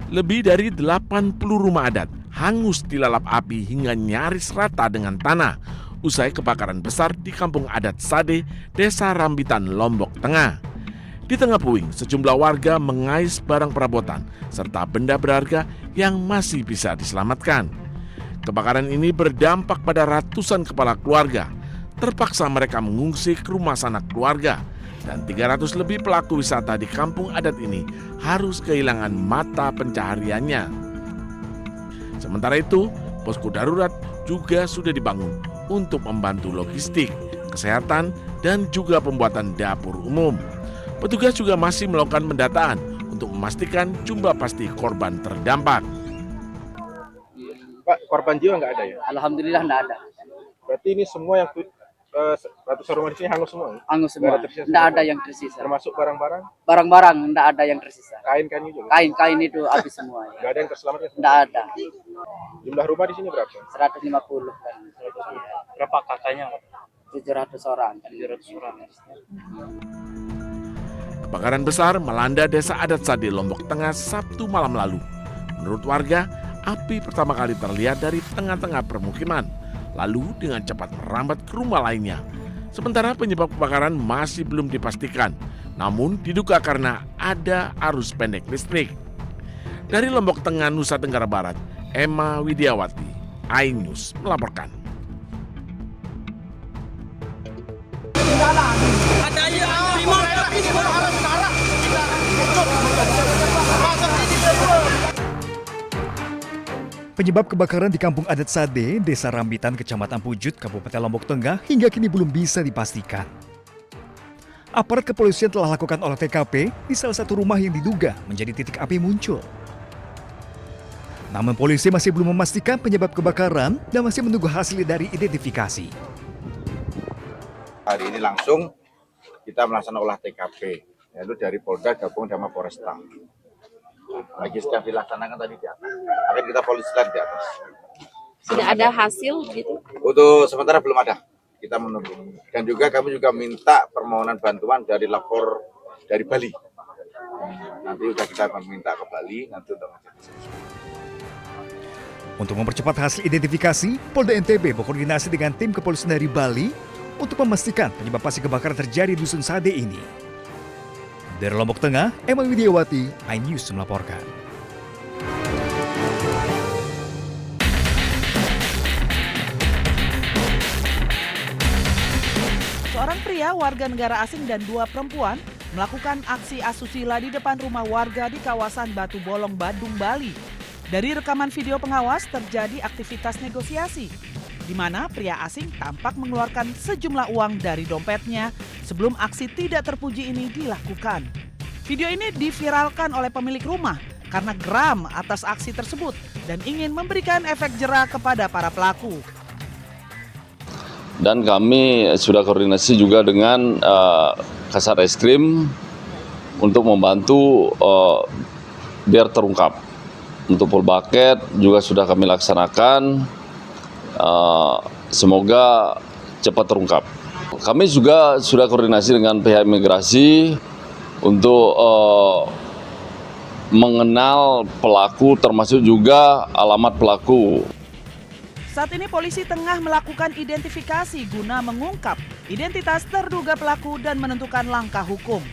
Lebih dari 80 rumah adat hangus dilalap api hingga nyaris rata dengan tanah usai kebakaran besar di kampung adat Sade, Desa Rambitan, Lombok Tengah. Di tengah puing, sejumlah warga mengais barang perabotan serta benda berharga yang masih bisa diselamatkan. Kebakaran ini berdampak pada ratusan kepala keluarga. Terpaksa mereka mengungsi ke rumah sanak keluarga. Dan 300 lebih pelaku wisata di kampung adat ini harus kehilangan mata pencahariannya. Sementara itu, posko darurat juga sudah dibangun untuk membantu logistik, kesehatan, dan juga pembuatan dapur umum. Petugas juga masih melakukan pendataan untuk memastikan jumlah pasti korban terdampak. Pak, korban jiwa nggak ada ya? Alhamdulillah nggak ada. Berarti ini semua yang ratusan rumah di sini hangus semua? Hangus semua. Nggak ada yang tersisa. Termasuk barang-barang? Barang-barang nggak ada yang tersisa. Kain-kainnya juga? Kain-kain itu habis semua. Ya. Nggak ada yang terselamatkan? Nggak ada. Jumlah rumah di sini berapa? 150 kan. Berapa kakaknya? 700 orang. 700 orang. Kebakaran besar melanda Desa Adat Sade, Lombok Tengah Sabtu malam lalu. Menurut warga, api pertama kali terlihat dari tengah-tengah permukiman, lalu dengan cepat merambat ke rumah lainnya. Sementara penyebab kebakaran masih belum dipastikan, namun diduga karena ada arus pendek listrik. Dari Lombok Tengah, Nusa Tenggara Barat, Emma Widiawati, iNews melaporkan. Penyebab kebakaran di Kampung Adat Sade, Desa Rambitan, Kecamatan Pujut, Kabupaten Lombok Tengah hingga kini belum bisa dipastikan. Aparat kepolisian telah lakukan olah TKP di salah satu rumah yang diduga menjadi titik api muncul. Namun polisi masih belum memastikan penyebab kebakaran dan masih menunggu hasil dari identifikasi. Hari ini langsung kita melaksanakan olah TKP, yaitu dari Polda gabung sama Polresta. Lagi sedang dilaksanakan tadi di atas. Akan kita polisikan di atas. Sudah ada hasil gitu? Untuk sementara belum ada. Kita menunggu. Dan juga kami juga minta permohonan bantuan dari lapor dari Bali. Nanti sudah kita minta ke Bali nanti untuk Untuk mempercepat hasil identifikasi, Polda NTB berkoordinasi dengan tim kepolisian dari Bali untuk memastikan penyebab pasti kebakaran terjadi di Dusun Sade ini. Dari Lombok Tengah, Emma Widiawati, iNews melaporkan. Seorang pria warga negara asing dan 2 perempuan melakukan aksi asusila di depan rumah warga di kawasan Batu Bolong, Badung, Bali. Dari rekaman video pengawas terjadi aktivitas negosiasi, di mana pria asing tampak mengeluarkan sejumlah uang dari dompetnya sebelum aksi tidak terpuji ini dilakukan. Video ini diviralkan oleh pemilik rumah karena geram atas aksi tersebut dan ingin memberikan efek jera kepada para pelaku. Dan kami sudah koordinasi juga dengan Kasarreskrim untuk membantu biar terungkap. Untuk Polbaket juga sudah kami laksanakan, semoga cepat terungkap. Kami juga sudah koordinasi dengan pihak imigrasi untuk mengenal pelaku termasuk juga alamat pelaku. Saat ini polisi tengah melakukan identifikasi guna mengungkap identitas terduga pelaku dan menentukan langkah hukum.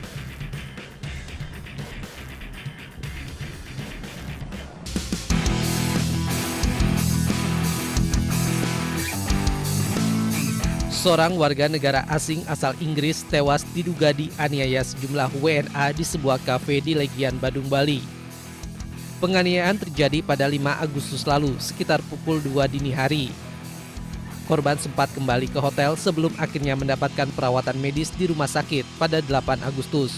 Seorang warga negara asing asal Inggris tewas diduga dianiaya sejumlah WNA di sebuah kafe di Legian, Badung, Bali. Penganiayaan terjadi pada 5 Agustus lalu sekitar pukul 2 dini hari. Korban sempat kembali ke hotel sebelum akhirnya mendapatkan perawatan medis di rumah sakit pada 8 Agustus.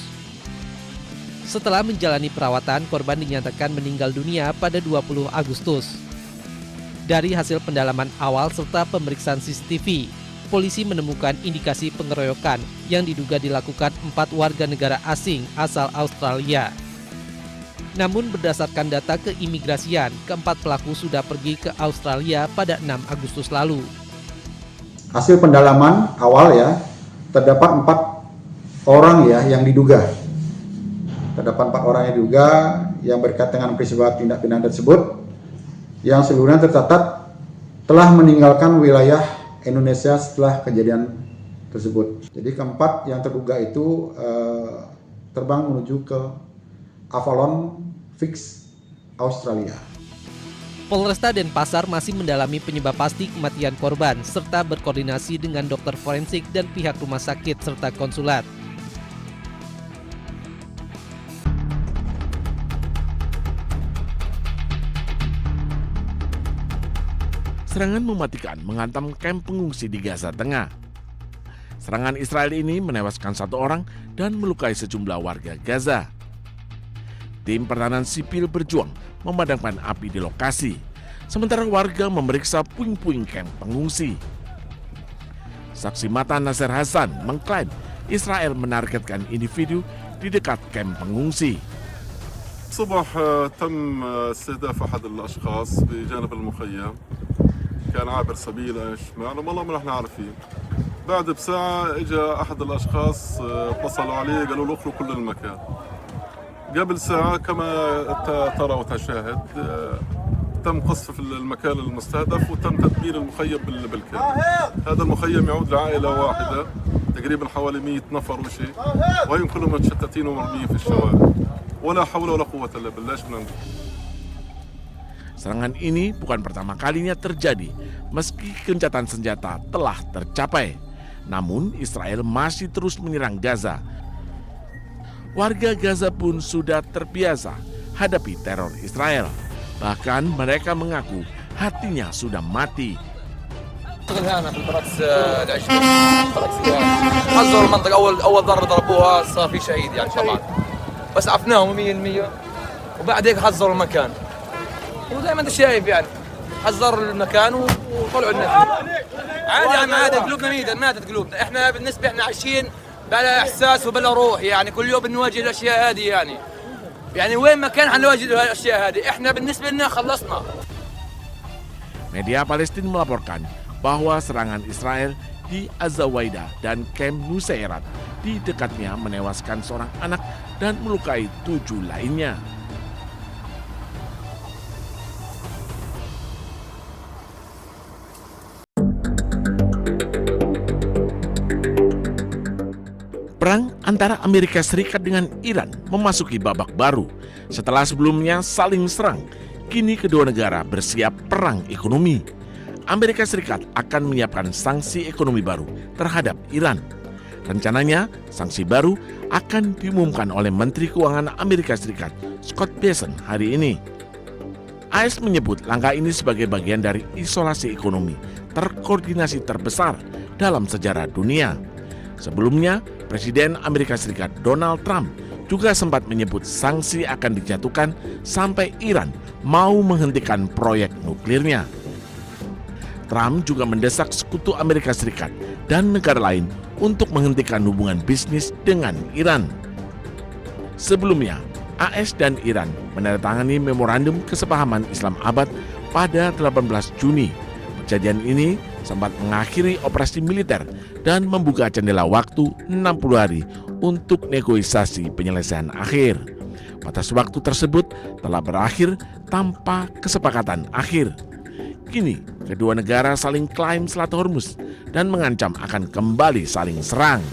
Setelah menjalani perawatan, korban dinyatakan meninggal dunia pada 20 Agustus. Dari hasil pendalaman awal serta pemeriksaan CCTV, polisi menemukan indikasi pengeroyokan yang diduga dilakukan 4 warga negara asing asal Australia. Namun berdasarkan data keimigrasian, keempat pelaku sudah pergi ke Australia pada 6 Agustus lalu. Hasil pendalaman awal ya, terdapat 4 orang ya yang diduga terdapat 4 orangnya juga yang berkaitan dengan peristiwa tindak pidana tersebut, yang seluruhnya tercatat telah meninggalkan wilayah Indonesia setelah kejadian tersebut. Jadi keempat yang terduga itu terbang menuju ke Avalon Fix, Australia. Polresta Denpasar masih mendalami penyebab pasti kematian korban serta berkoordinasi dengan dokter forensik dan pihak rumah sakit serta konsulat. Serangan mematikan menghantam kamp pengungsi di Gaza Tengah. Serangan Israel ini menewaskan 1 orang dan melukai sejumlah warga Gaza. Tim pertahanan sipil berjuang memadamkan api di lokasi, sementara warga memeriksa puing-puing kamp pengungsi. Saksi mata Nasser Hasan mengklaim Israel menargetkan individu di dekat kamp pengungsi. الصبح تم استهداف أحد الأشخاص بجانب المخيم، كان عابر سبيل شمال والله ما نحن عارفين. بعد بساعة اجى أحد الأشخاص اتصلوا عليه قالوا له اخلوا كل المكان. قبل ساعة كما ترى وتشاهد تم قصف المكان المستهدف وتم تدمير المخيم بالكامل. هذا المخيم يعود لعائلة واحدة تقريبا حوالي 100 نفر وشيء، وهم كلهم متشتتين ومرميين في الشوارع. ولا حول ولا قوة إلا بالله. Serangan ini bukan pertama kalinya terjadi meski gencatan senjata telah tercapai. Namun Israel masih terus menyerang Gaza. Warga Gaza pun sudah terbiasa hadapi teror Israel. Bahkan mereka mengaku hatinya sudah mati. هنا في البراكس العشرين براكس حذروا المنطقة أول ضربة ضربوها صار في شهيد يعني طبعا بس عفناهم 100% وبعد هيك حذروا المكان وزي ما أنت شايف يعني حذروا المكان وطلعوا الناس عادي يعني عادي قلوبنا ماتت قلوبنا إحنا بالنسبة إحنا عايشين بلا إحساس وبلا روح يعني كل يوم بنواجه الأشياء هذه يعني وين ما كان حنواجه الأشياء هذه إحنا بالنسبة لنا خلصنا. Media Palestina melaporkan bahwa serangan Israel di Azawaida dan Kamp Nusairat di dekatnya menewaskan seorang anak dan melukai 7 lainnya. Perang antara Amerika Serikat dengan Iran memasuki babak baru. Setelah sebelumnya saling serang, kini kedua negara bersiap perang ekonomi. Amerika Serikat akan menyiapkan sanksi ekonomi baru terhadap Iran. Rencananya, sanksi baru akan diumumkan oleh Menteri Keuangan Amerika Serikat, Scott Bessent, hari ini. AS menyebut langkah ini sebagai bagian dari isolasi ekonomi terkoordinasi terbesar dalam sejarah dunia. Sebelumnya, Presiden Amerika Serikat Donald Trump juga sempat menyebut sanksi akan dijatuhkan sampai Iran mau menghentikan proyek nuklirnya. Trump juga mendesak sekutu Amerika Serikat dan negara lain untuk menghentikan hubungan bisnis dengan Iran. Sebelumnya, AS dan Iran menandatangani memorandum kesepahaman Islamabad pada 18 Juni. Perjanjian ini sempat mengakhiri operasi militer dan membuka jendela waktu 60 hari untuk negosiasi penyelesaian akhir. Batas waktu tersebut telah berakhir tanpa kesepakatan akhir. Kini, kedua negara saling klaim Selat Hormuz dan mengancam akan kembali saling serang.